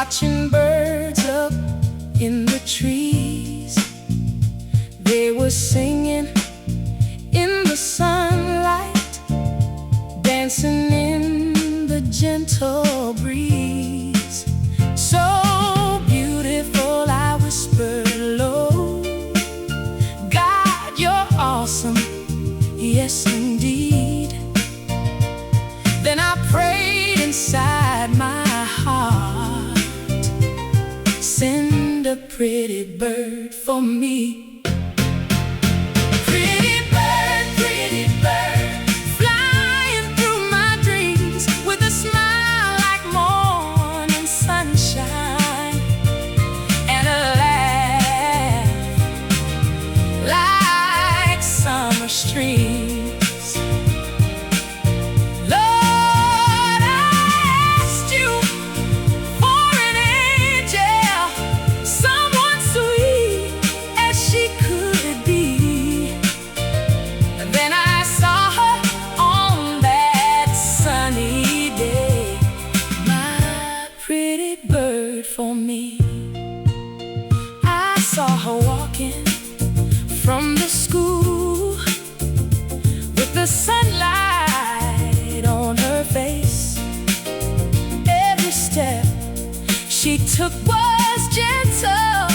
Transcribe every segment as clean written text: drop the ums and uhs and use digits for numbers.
watching birds up in the trees. They were singing in the sunlight, dancing in the gentle breeze. So beautiful, I whispered low, God, you're awesome, yes indeed. Then I prayed inside my heart, send a pretty bird for me. Pretty bird, flying through my dreams with a smile like morning sunshine and a laugh like summer streams. Lord, I asked you for an angel, someone sweet as she could be. And then I saw her on that sunny day, my pretty bird for me. I saw her walking from the school with the sunlight on her face. Every step she took was gentle,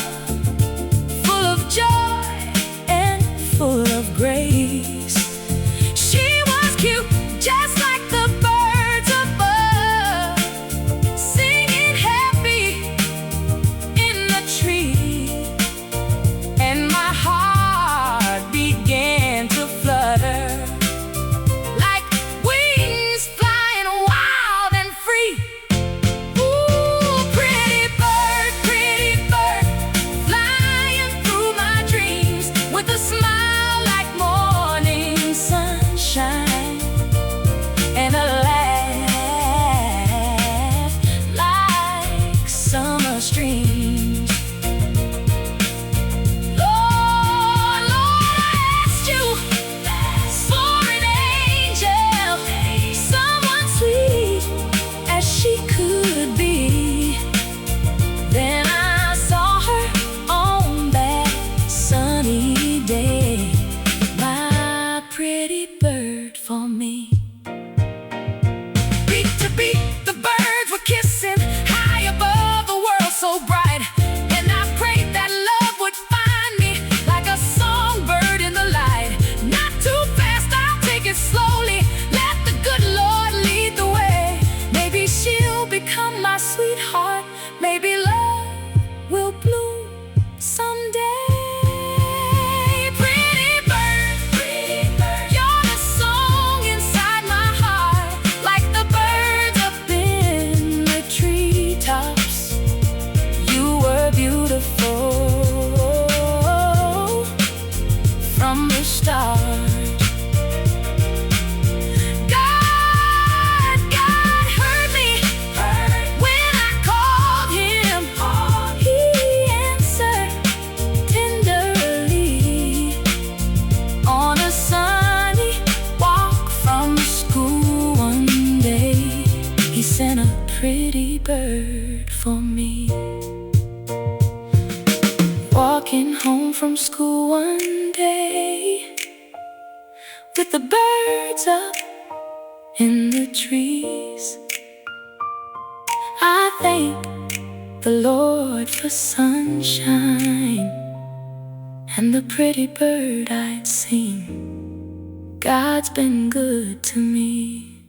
full of joy and full of grace. She was cute, just like the birds above, singing happy in the tree. And my heart began to flutter like wings flying wild and free. Ooh, pretty bird, flying through my dreams with a smile like morning sunshine and a laugh like summer streams. Lord, I asked you for an angel, someone sweet as she could be. Then I saw her on that sunny day, my pretty bird for me. Beat to beat, the birds were kissing high above the world so bright. And I prayed that love would find me like a songbird in the light. Not too fast, I'll take it slowly, let the good Lord lead the way. Maybe she'll become my sweetheart, maybe love will bloom someday. Pretty bird, you're the song inside my heart, like the birds up in the treetops. You were beautiful from the start. God heard me when I called him. He answered tenderly on a sunny walk from school one day. He sent a pretty bird for me. Walking home from school one day with the birds up in the trees, I thank the Lord for sunshine and the pretty bird I'd seen. God's been good to me.